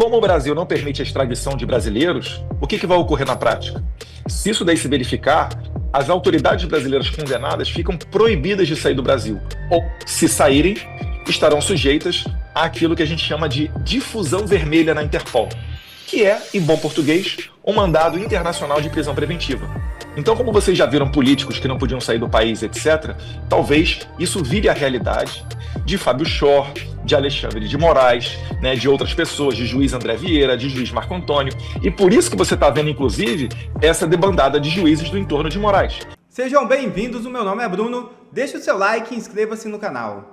Como o Brasil não permite a extradição de brasileiros, o que vai ocorrer na prática? Se isso daí se verificar, as autoridades brasileiras condenadas ficam proibidas de sair do Brasil. Ou, se saírem, estarão sujeitas àquilo que a gente chama de difusão vermelha na Interpol, que é, em bom português, um mandado internacional de prisão preventiva. Então, como vocês já viram políticos que não podiam sair do país, etc., talvez isso vire a realidade de Fábio Chor, de Alexandre de Moraes, né, de outras pessoas, de juiz André Vieira, de juiz Marco Antônio. E por isso que você está vendo, inclusive, essa debandada de juízes do entorno de Moraes. Sejam bem-vindos, o meu nome é Bruno, deixe o seu like e inscreva-se no canal.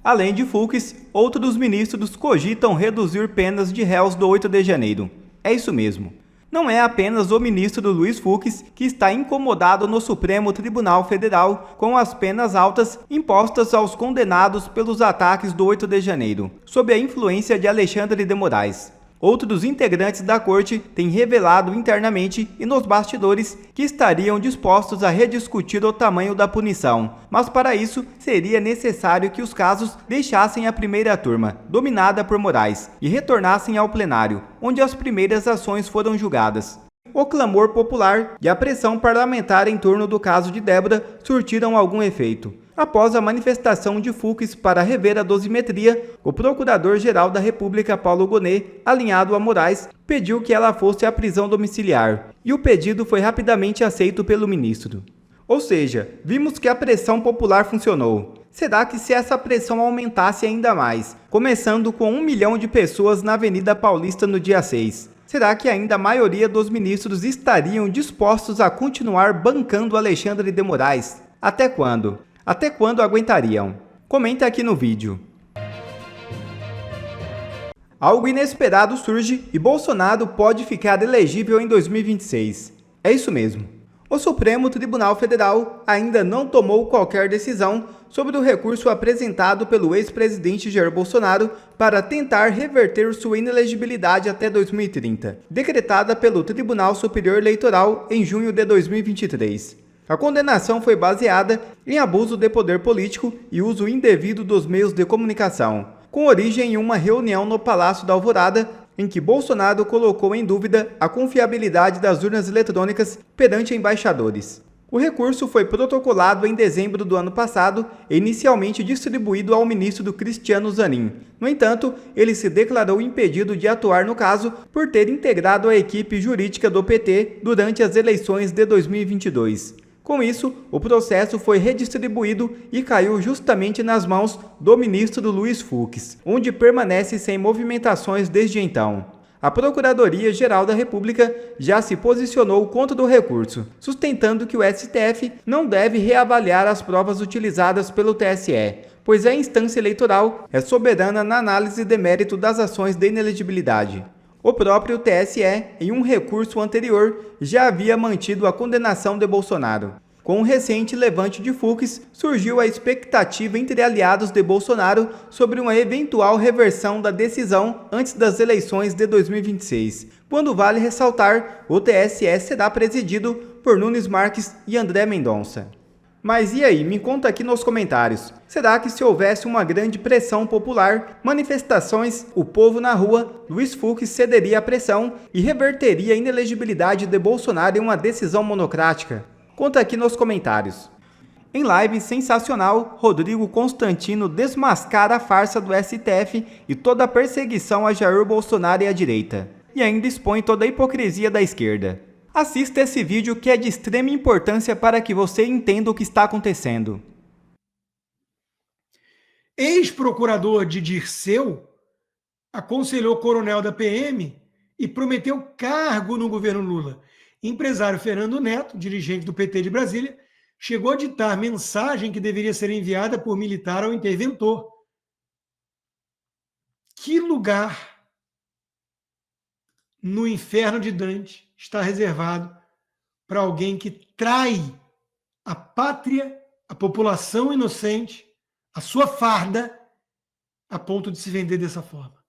Além de Fux, outros ministros cogitam reduzir penas de réus do 8 de janeiro. É isso mesmo. Não é apenas o ministro Luiz Fux que está incomodado no Supremo Tribunal Federal com as penas altas impostas aos condenados pelos ataques do 8 de janeiro, sob a influência de Alexandre de Moraes. Outros integrantes da corte têm revelado internamente e nos bastidores que estariam dispostos a rediscutir o tamanho da punição, mas para isso seria necessário que os casos deixassem a primeira turma, dominada por Moraes, e retornassem ao plenário, onde as primeiras ações foram julgadas. O clamor popular e a pressão parlamentar em torno do caso de Débora surtiram algum efeito. Após a manifestação de Fux para rever a dosimetria, o Procurador-Geral da República, Paulo Gonet, alinhado a Moraes, pediu que ela fosse à prisão domiciliar, e o pedido foi rapidamente aceito pelo ministro. Ou seja, vimos que a pressão popular funcionou. Será que se essa pressão aumentasse ainda mais, começando com 1 milhão de pessoas na Avenida Paulista no dia 6, será que ainda a maioria dos ministros estariam dispostos a continuar bancando Alexandre de Moraes? Até quando? Até quando aguentariam? Comenta aqui no vídeo. Algo inesperado surge e Bolsonaro pode ficar elegível em 2026. É isso mesmo. O Supremo Tribunal Federal ainda não tomou qualquer decisão sobre o recurso apresentado pelo ex-presidente Jair Bolsonaro para tentar reverter sua inelegibilidade até 2030, decretada pelo Tribunal Superior Eleitoral em junho de 2023. A condenação foi baseada em abuso de poder político e uso indevido dos meios de comunicação, com origem em uma reunião no Palácio da Alvorada, em que Bolsonaro colocou em dúvida a confiabilidade das urnas eletrônicas perante embaixadores. O recurso foi protocolado em dezembro do ano passado e inicialmente distribuído ao ministro Cristiano Zanin. No entanto, ele se declarou impedido de atuar no caso por ter integrado a equipe jurídica do PT durante as eleições de 2022. Com isso, o processo foi redistribuído e caiu justamente nas mãos do ministro Luiz Fux, onde permanece sem movimentações desde então. A Procuradoria-Geral da República já se posicionou contra o recurso, sustentando que o STF não deve reavaliar as provas utilizadas pelo TSE, pois a instância eleitoral é soberana na análise de mérito das ações de inelegibilidade. O próprio TSE, em um recurso anterior, já havia mantido a condenação de Bolsonaro. Com o recente levante de Fux, surgiu a expectativa entre aliados de Bolsonaro sobre uma eventual reversão da decisão antes das eleições de 2026, quando vale ressaltar, o TSE será presidido por Nunes Marques e André Mendonça. Mas e aí, me conta aqui nos comentários, será que se houvesse uma grande pressão popular, manifestações, o povo na rua, Luiz Fux cederia à pressão e reverteria a inelegibilidade de Bolsonaro em uma decisão monocrática? Conta aqui nos comentários. Em live sensacional, Rodrigo Constantino desmascara a farsa do STF e toda a perseguição a Jair Bolsonaro e à direita. E ainda expõe toda a hipocrisia da esquerda. Assista esse vídeo que é de extrema importância para que você entenda o que está acontecendo. Ex-procurador de Dirceu aconselhou coronel da PM e prometeu cargo no governo Lula. Empresário Fernando Neto, dirigente do PT de Brasília, chegou a ditar mensagem que deveria ser enviada por militar ao interventor. Que lugar no inferno de Dante está reservado para alguém que trai a pátria, a população inocente, a sua farda, a ponto de se vender dessa forma?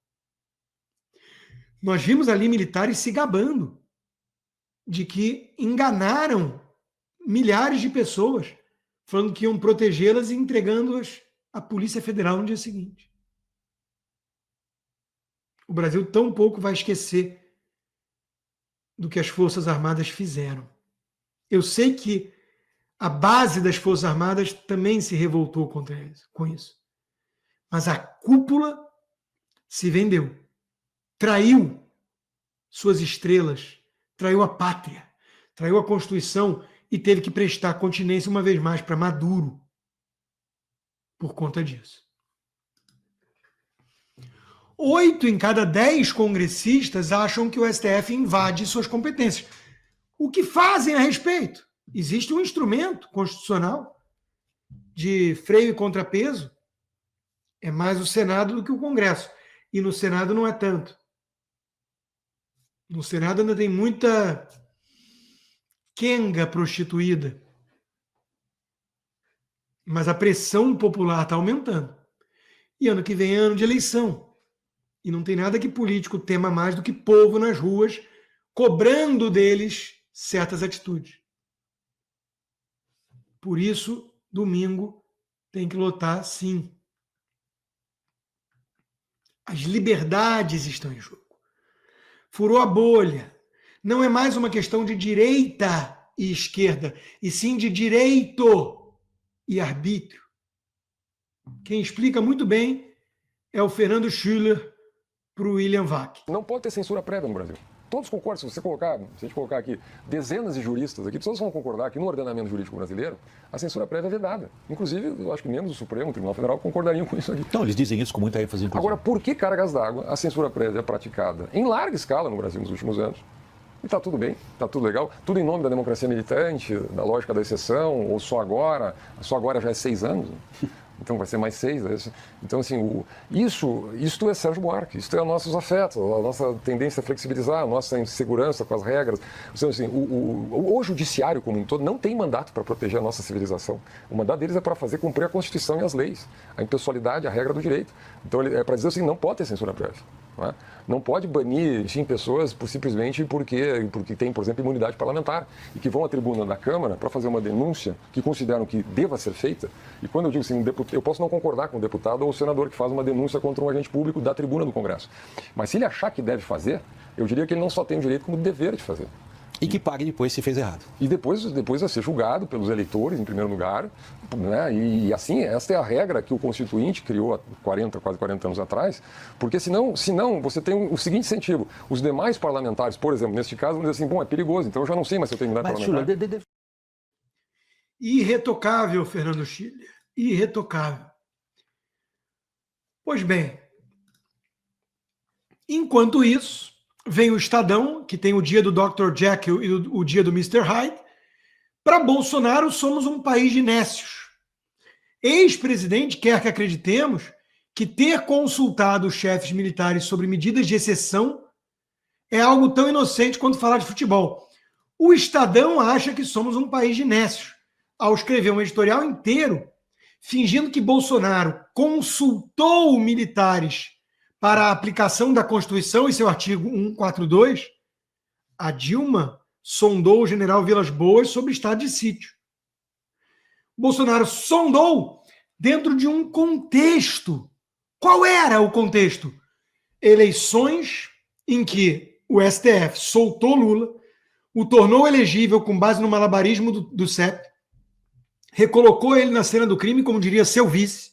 Nós vimos ali militares se gabando de que enganaram milhares de pessoas, falando que iam protegê-las e entregando-as à Polícia Federal no dia seguinte. O Brasil tão pouco vai esquecer do que as Forças Armadas fizeram. Eu sei que a base das Forças Armadas também se revoltou contra eles, com isso. Mas a cúpula se vendeu, traiu suas estrelas, traiu a pátria, traiu a Constituição e teve que prestar continência uma vez mais para Maduro por conta disso. 8 em cada 10 congressistas acham que o STF invade suas competências. O que fazem a respeito? Existe um instrumento constitucional de freio e contrapeso. É mais o Senado do que o Congresso. E no Senado não é tanto. No Senado ainda tem muita quenga prostituída. Mas a pressão popular está aumentando. E ano que vem é ano de eleição. E não tem nada que político tema mais do que povo nas ruas, cobrando deles certas atitudes. Por isso, domingo tem que lotar, sim. As liberdades estão em jogo. Furou a bolha. Não é mais uma questão de direita e esquerda, e sim de direito e arbítrio. Quem explica muito bem é o Fernando Schiller para o William Vac. Não pode ter censura prévia no Brasil. Todos concordam, se a gente colocar aqui dezenas de juristas aqui, todos vão concordar que no ordenamento jurídico brasileiro a censura prévia é vedada. Inclusive, eu acho que membros do Supremo Tribunal Federal concordariam com isso aqui. Então, eles dizem isso com muita ênfase. Inclusive. Agora, por que cargas d'água a censura prévia é praticada em larga escala no Brasil nos últimos anos? E está tudo bem, está tudo legal, tudo em nome da democracia militante, da lógica da exceção, ou só agora já é 6 anos. Então vai ser mais 6. Então, assim, isto é Sérgio Buarque, isto é os nossos afetos, a nossa tendência a flexibilizar, a nossa insegurança com as regras. Então, assim, o judiciário como um todo não tem mandato para proteger a nossa civilização. O mandato deles é para fazer cumprir a Constituição e as leis, a impessoalidade, a regra do direito. Então, é para dizer assim, não pode ter censura prévia. Não pode banir, enfim, pessoas simplesmente porque tem, por exemplo, imunidade parlamentar e que vão à tribuna da Câmara para fazer uma denúncia que consideram que deva ser feita. E quando eu digo assim, eu posso não concordar com o deputado ou o senador que faz uma denúncia contra um agente público da tribuna do Congresso. Mas se ele achar que deve fazer, eu diria que ele não só tem o direito, como o dever de fazer. E que pague depois se fez errado. E depois vai ser julgado pelos eleitores, em primeiro lugar. Né? E assim, esta é a regra que o Constituinte criou há quase 40 anos atrás, porque senão você tem o seguinte incentivo. Os demais parlamentares, por exemplo, neste caso, vão dizer assim, bom, é perigoso, então eu já não sei mais se eu tenho imunidade parlamentar. Irretocável, Fernando Schiller. Irretocável. Pois bem, enquanto isso, vem o Estadão, que tem o dia do Dr. Jekyll e o dia do Mr. Hyde. Para Bolsonaro, somos um país de nécios. Ex-presidente quer que acreditemos que ter consultado os chefes militares sobre medidas de exceção é algo tão inocente quanto falar de futebol. O Estadão acha que somos um país de nécios, ao escrever um editorial inteiro fingindo que Bolsonaro consultou militares para a aplicação da Constituição e seu artigo 142, a Dilma sondou o general Vilas Boas sobre estado de sítio. Bolsonaro sondou dentro de um contexto. Qual era o contexto? Eleições em que o STF soltou Lula, o tornou elegível com base no malabarismo do CEP, recolocou ele na cena do crime, como diria seu vice,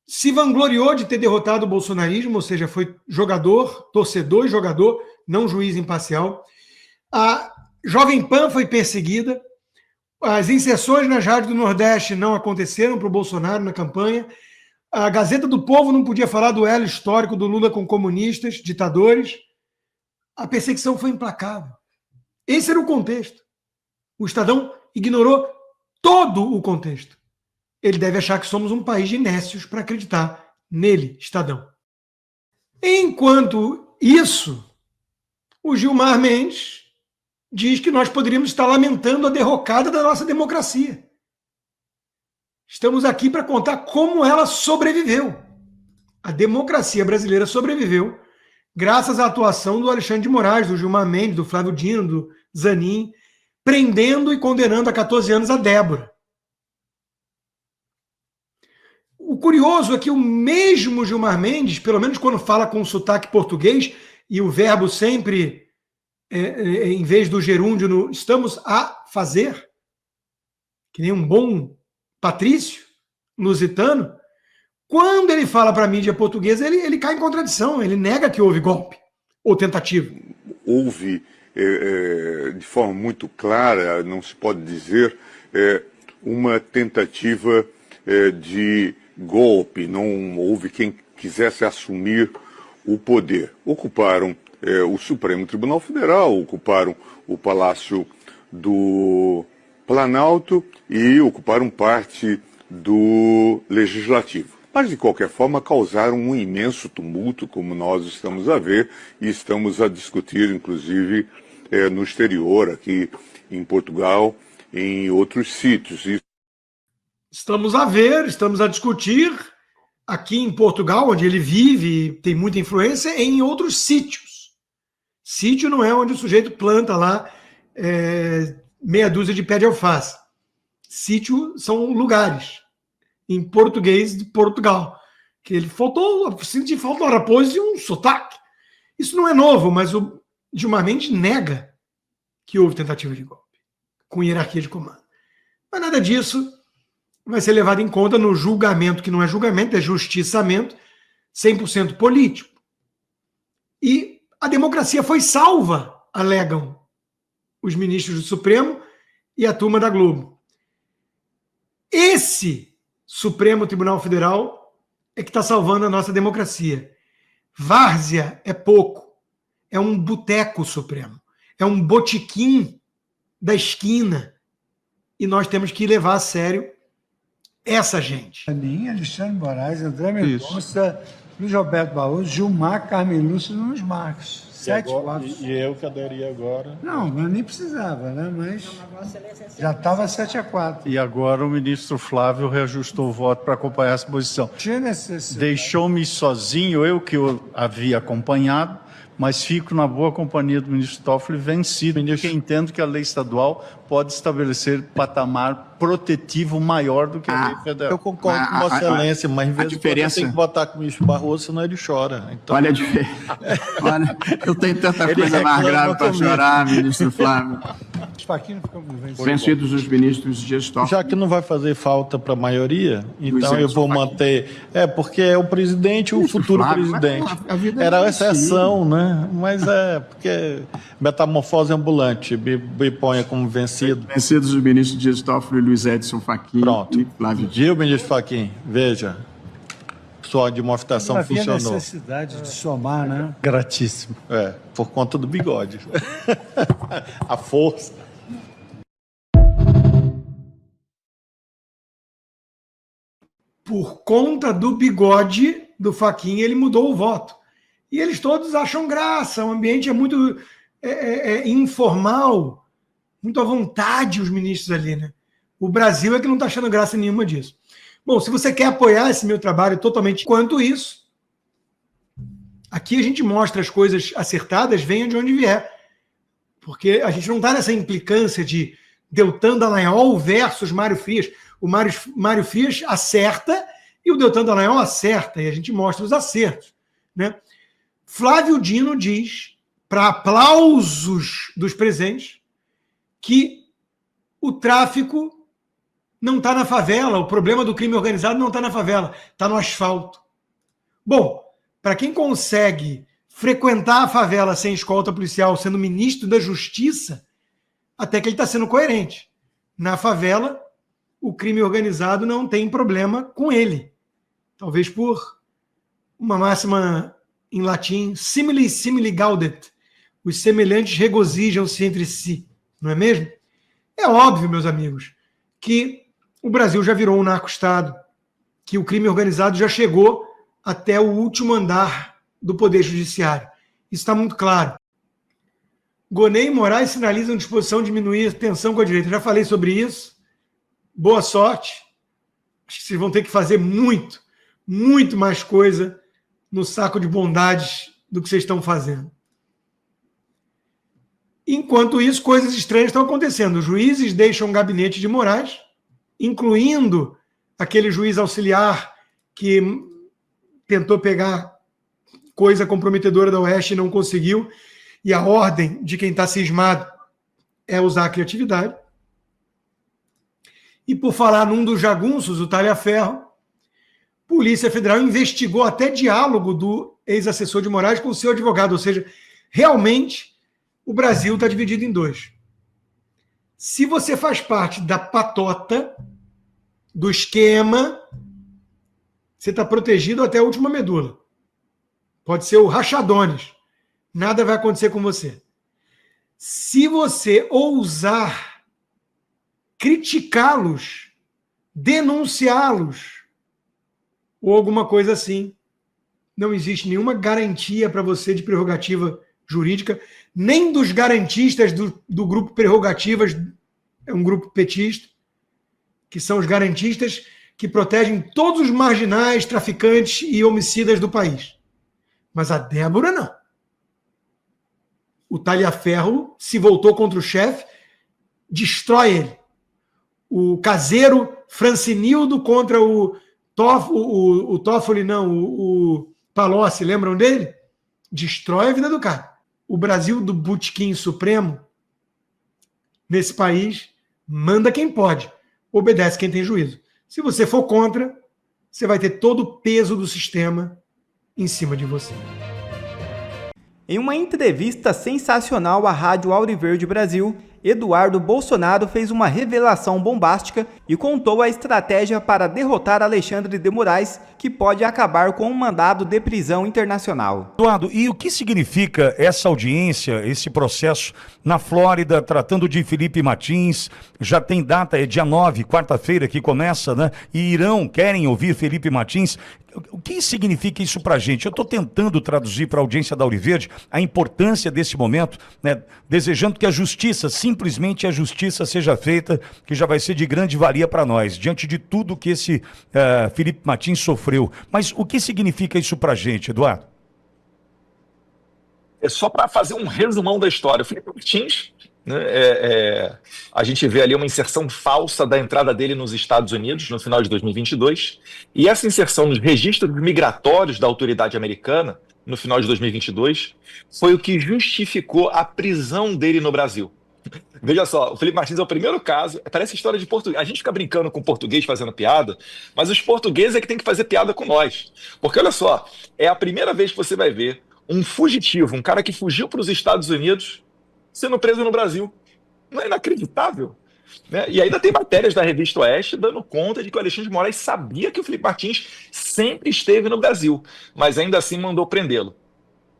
se vangloriou de ter derrotado o bolsonarismo, ou seja, foi jogador, torcedor e jogador, não juiz imparcial. A Jovem Pan foi perseguida, as inserções nas rádios do Nordeste não aconteceram para o Bolsonaro na campanha, a Gazeta do Povo não podia falar do elo histórico do Lula com comunistas, ditadores. A perseguição foi implacável. Esse era o contexto. O Estadão ignorou todo o contexto. Ele deve achar que somos um país de nécios para acreditar nele, Estadão. Enquanto isso, o Gilmar Mendes diz que nós poderíamos estar lamentando a derrocada da nossa democracia. Estamos aqui para contar como ela sobreviveu. A democracia brasileira sobreviveu graças à atuação do Alexandre de Moraes, do Gilmar Mendes, do Flávio Dino, Zanin, prendendo e condenando a 14 anos a Débora. O curioso é que o mesmo Gilmar Mendes, pelo menos quando fala com sotaque português, e o verbo sempre, em vez do gerúndio, no estamos a fazer, que nem um bom patrício lusitano, quando ele fala para a mídia portuguesa, ele cai em contradição, ele nega que houve golpe ou tentativa. Houve, de forma muito clara, não se pode dizer, uma tentativa de golpe, não houve quem quisesse assumir o poder. Ocuparam o Supremo Tribunal Federal, ocuparam o Palácio do Planalto e ocuparam parte do Legislativo. Mas, de qualquer forma, causaram um imenso tumulto, como nós estamos a ver e estamos a discutir, inclusive, no exterior, aqui em Portugal, em outros sítios. Estamos a ver, estamos a discutir aqui em Portugal, onde ele vive, tem muita influência, em outros sítios. Sítio não é onde o sujeito planta lá meia dúzia de pé de alface. Sítio são lugares, em português de Portugal. Que ele sinto falta raposo e um sotaque. Isso não é novo, mas o Gilmar Mendes nega que houve tentativa de golpe, com hierarquia de comando. Mas nada disso vai ser levado em conta no julgamento, que não é julgamento, é justiçamento, 100% político. E a democracia foi salva, alegam os ministros do Supremo e a turma da Globo. Esse Supremo Tribunal Federal é que está salvando a nossa democracia. Várzea é pouco, é um boteco supremo, é um botequim da esquina, e nós temos que levar a sério essa gente. Alexandre Moraes, André Mendonça, Luiz Roberto Barroso, Gilmar, Carmen Lúcia e Nunes Marques. 7 votos. E eu que aderi agora. Não, mas nem precisava, né? Mas já estava 7-4. E agora o ministro Flávio reajustou o voto para acompanhar essa posição. Tinha necessidade. Deixou-me sozinho, eu que o havia acompanhado, mas fico na boa companhia do ministro Toffoli vencido, porque entendo que a lei estadual pode estabelecer patamar protetivo maior do que a lei federal. Eu concordo com Vossa Excelência, mas em vez de diferença... tem que votar com o ministro Barroso, senão ele chora. Então... Olha a diferença. Olha, eu tenho tanta coisa mais grave para chorar, ministro Flávio. Vencidos os ministros Dias Toffoli. Já que não vai fazer falta para a maioria, então eu vou manter... porque é o presidente, o futuro Flávio, presidente. Era a exceção, né? Mas porque metamorfose ambulante, me ponha como vencido. Vencidos os ministros Dias Toffoli, Luiz Edson Fachin. Pronto. E Flávio. Viu, ministro Fachin? Veja, sua demonstração funcionou. Havia necessidade de somar, né? Gratíssimo. Por conta do bigode. A força. Por conta do bigode do Fachin, ele mudou o voto. E eles todos acham graça, o ambiente é muito informal, muito à vontade os ministros ali, né? O Brasil é que não está achando graça nenhuma disso. Bom, se você quer apoiar esse meu trabalho totalmente quanto isso, aqui a gente mostra as coisas acertadas, venha de onde vier. Porque a gente não está nessa implicância de Deltan Dallagnol versus Mário Frias. O Mário Frias acerta e o Deltan Dallagnol acerta, e a gente mostra os acertos, né? Flávio Dino diz, para aplausos dos presentes, que o tráfico não está na favela, o problema do crime organizado não está na favela, está no asfalto. Bom, para quem consegue frequentar a favela sem escolta policial, sendo ministro da Justiça, até que ele está sendo coerente. Na favela, o crime organizado não tem problema com ele. Talvez por uma máxima em latim, simili simili gaudet. Os semelhantes regozijam-se entre si, não é mesmo? É óbvio, meus amigos, que o Brasil já virou um narco-estado, que o crime organizado já chegou até o último andar do Poder Judiciário. Isso está muito claro. Gonei e Moraes sinalizam disposição de diminuir a tensão com a direita. Eu já falei sobre isso. Boa sorte. Acho que vocês vão ter que fazer muito mais coisa no saco de bondades do que vocês estão fazendo. Enquanto isso, coisas estranhas estão acontecendo. Os juízes deixam o gabinete de Moraes, incluindo aquele juiz auxiliar que tentou pegar coisa comprometedora da Oeste e não conseguiu, e a ordem de quem está cismado é usar a criatividade. E por falar num dos jagunços, o talha-ferro, Polícia Federal investigou até diálogo do ex-assessor de Moraes com o seu advogado, ou seja, realmente o Brasil está dividido em dois. Se você faz parte da patota, do esquema, você está protegido até a última medula. Pode ser o rachadones. Nada vai acontecer com você. Se você ousar criticá-los, denunciá-los, ou alguma coisa assim, não existe nenhuma garantia para você de prerrogativa jurídica, nem dos garantistas do grupo Prerrogativas, é um grupo petista, que são os garantistas que protegem todos os marginais, traficantes e homicidas do país. Mas a Débora não. O talha-ferro se voltou contra o chefe, destrói ele. O caseiro Francinildo contra o Toffoli, não, o Palocci, lembram dele? Destrói a vida do cara. O Brasil do Botequim Supremo, nesse país, manda quem pode, obedece quem tem juízo. Se você for contra, você vai ter todo o peso do sistema em cima de você. Em uma entrevista sensacional à Rádio Auriverde Brasil, Eduardo Bolsonaro fez uma revelação bombástica e contou a estratégia para derrotar Alexandre de Moraes, que pode acabar com um mandado de prisão internacional. Eduardo, e o que significa essa audiência, esse processo na Flórida, tratando de Felipe Martins? Já tem data, é dia 9, quarta-feira que começa, né? E querem ouvir Felipe Martins. O que significa isso pra gente? Eu estou tentando traduzir para a audiência da Auriverde a importância desse momento, né? Desejando que a justiça, simplesmente a justiça seja feita, que já vai ser de grande valia para nós, diante de tudo que esse Felipe Martins sofreu. Mas o que significa isso pra gente, Eduardo? É só para fazer um resumão da história. O Felipe Martins, né, a gente vê ali uma inserção falsa da entrada dele nos Estados Unidos no final de 2022, e essa inserção nos registros migratórios da autoridade americana no final de 2022 foi o que justificou a prisão dele no Brasil. Veja só, o Felipe Martins é o primeiro caso, parece história de português, a gente fica brincando com o português fazendo piada, mas os portugueses é que tem que fazer piada com nós, porque olha só, é a primeira vez que você vai ver um fugitivo, um cara que fugiu para os Estados Unidos, sendo preso no Brasil. Não é inacreditável? Né? E ainda tem matérias da revista Oeste dando conta de que o Alexandre de Moraes sabia que o Felipe Martins sempre esteve no Brasil, mas ainda assim mandou prendê-lo.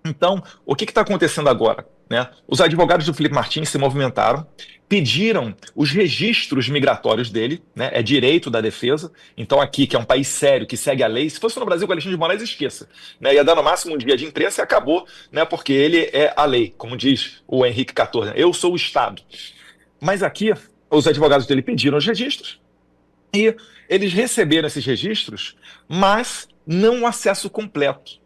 Então, o que está acontecendo agora? Né? Os advogados do Felipe Martins se movimentaram, pediram os registros migratórios dele, né? É direito da defesa. Então aqui, que é um país sério, que segue a lei, se fosse no Brasil com o Alexandre de Moraes, esqueça. Né? Ia dar no máximo um dia de imprensa e acabou, né? Porque ele é a lei, como diz o Henrique XIV, né? Eu sou o Estado. Mas aqui, os advogados dele pediram os registros e eles receberam esses registros, mas não o acesso completo.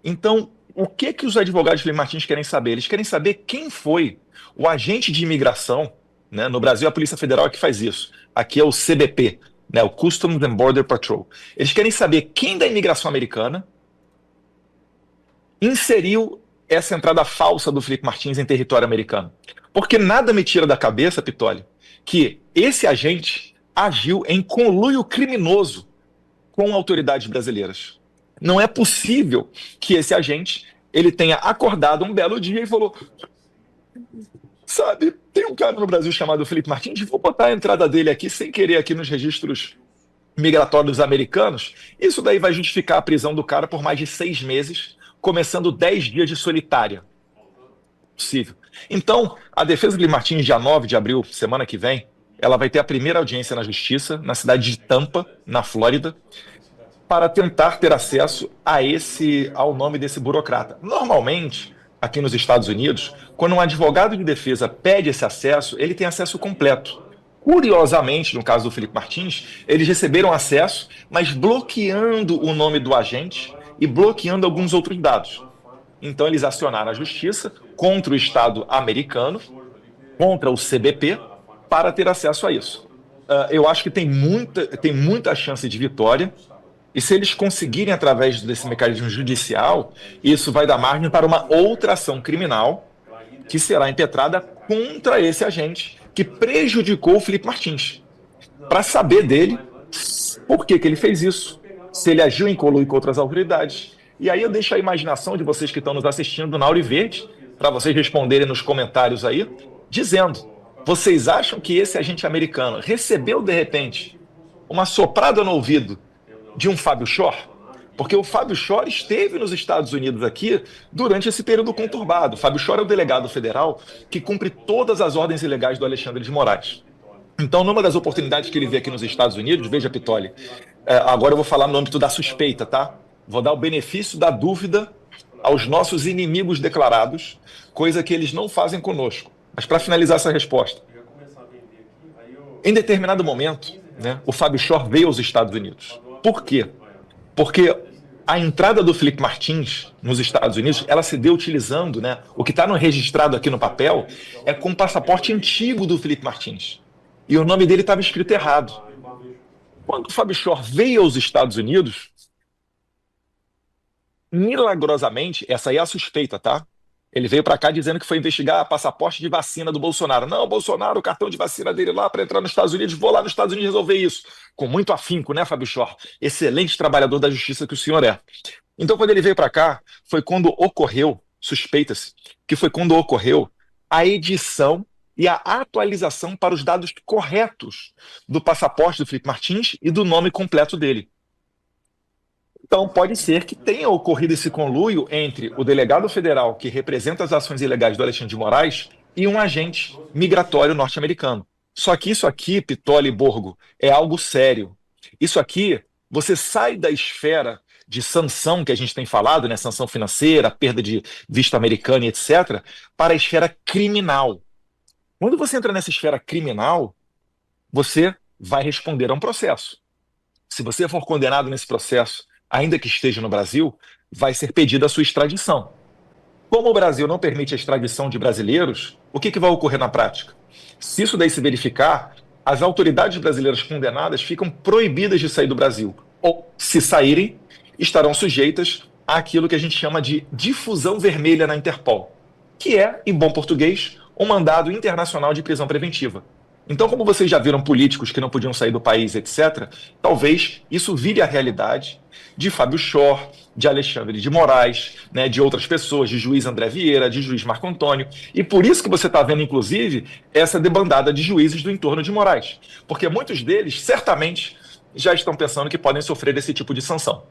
Então, o que os advogados de Felipe Martins querem saber? Eles querem saber quem foi o agente de imigração, né? No Brasil, a Polícia Federal é que faz isso. Aqui é o CBP, né? O Customs and Border Patrol. Eles querem saber quem da imigração americana inseriu essa entrada falsa do Felipe Martins em território americano. Porque nada me tira da cabeça, Pitoli, que esse agente agiu em conluio criminoso com autoridades brasileiras. Não é possível que esse agente ele tenha acordado um belo dia e falou: sabe, tem um cara no Brasil chamado Felipe Martins, vou botar a entrada dele aqui sem querer aqui nos registros migratórios americanos. Isso daí vai justificar a prisão do cara por mais de 6 meses, começando 10 dias de solitária. Possível. Então, a defesa de Felipe Martins, dia 9 de abril, semana que vem, ela vai ter a primeira audiência na justiça, na cidade de Tampa, na Flórida, para tentar ter acesso ao nome desse burocrata. Normalmente, aqui nos Estados Unidos, quando um advogado de defesa pede esse acesso, ele tem acesso completo. Curiosamente, no caso do Felipe Martins, eles receberam acesso, mas bloqueando o nome do agente e bloqueando alguns outros dados. Então eles acionaram a justiça, contra o Estado americano, contra o CBP, para ter acesso a isso. Eu acho que tem muita chance de vitória, e se eles conseguirem, através desse mecanismo judicial, isso vai dar margem para uma outra ação criminal que será impetrada contra esse agente que prejudicou o Felipe Martins. Para saber dele por que ele fez isso, se ele agiu em conluio com outras autoridades. E aí eu deixo a imaginação de vocês que estão nos assistindo na Auri Verde, para vocês responderem nos comentários aí, dizendo: vocês acham que esse agente americano recebeu, de repente, uma soprada no ouvido de um Fábio Shor? Porque o Fábio Shor esteve nos Estados Unidos aqui durante esse período conturbado. O Fábio Shor é o delegado federal que cumpre todas as ordens ilegais do Alexandre de Moraes. Então, numa das oportunidades que ele vê aqui nos Estados Unidos, veja, Pitoli, agora eu vou falar no âmbito da suspeita, tá? Vou dar o benefício da dúvida aos nossos inimigos declarados, coisa que eles não fazem conosco. Mas para finalizar essa resposta, em determinado momento, né, o Fábio Shor veio aos Estados Unidos. Por quê? Porque a entrada do Felipe Martins nos Estados Unidos, ela se deu utilizando, né, o que está registrado aqui no papel é com o passaporte antigo do Felipe Martins. E o nome dele estava escrito errado. Quando o Fábio Shor veio aos Estados Unidos, milagrosamente, essa aí é a suspeita, tá? Ele veio para cá dizendo que foi investigar passaporte de vacina do Bolsonaro. Não, Bolsonaro, o cartão de vacina dele lá para entrar nos Estados Unidos, vou lá nos Estados Unidos resolver isso. Com muito afinco, né, Fábio Shor? Excelente trabalhador da justiça que o senhor é. Então, quando ele veio para cá, foi quando ocorreu, suspeita-se, que foi quando ocorreu a edição e a atualização para os dados corretos do passaporte do Felipe Martins e do nome completo dele. Então, pode ser que tenha ocorrido esse conluio entre o delegado federal que representa as ações ilegais do Alexandre de Moraes e um agente migratório norte-americano. Só que isso aqui, Pitoli e Borgo, é algo sério. Isso aqui, você sai da esfera de sanção que a gente tem falado, né, sanção financeira, perda de visto americano e etc., para a esfera criminal. Quando você entra nessa esfera criminal, você vai responder a um processo. Se você for condenado nesse processo, ainda que esteja no Brasil, vai ser pedida a sua extradição. Como o Brasil não permite a extradição de brasileiros, o que vai ocorrer na prática? Se isso daí se verificar, as autoridades brasileiras condenadas ficam proibidas de sair do Brasil. Ou, se saírem, estarão sujeitas àquilo que a gente chama de difusão vermelha na Interpol, que é, em bom português, um mandado internacional de prisão preventiva. Então, como vocês já viram políticos que não podiam sair do país, etc., talvez isso vire a realidade de Fábio Shor, de Alexandre de Moraes, né, de outras pessoas, de juiz André Vieira, de juiz Marco Antônio. E por isso que você está vendo, inclusive, essa debandada de juízes do entorno de Moraes. Porque muitos deles, certamente, já estão pensando que podem sofrer esse tipo de sanção.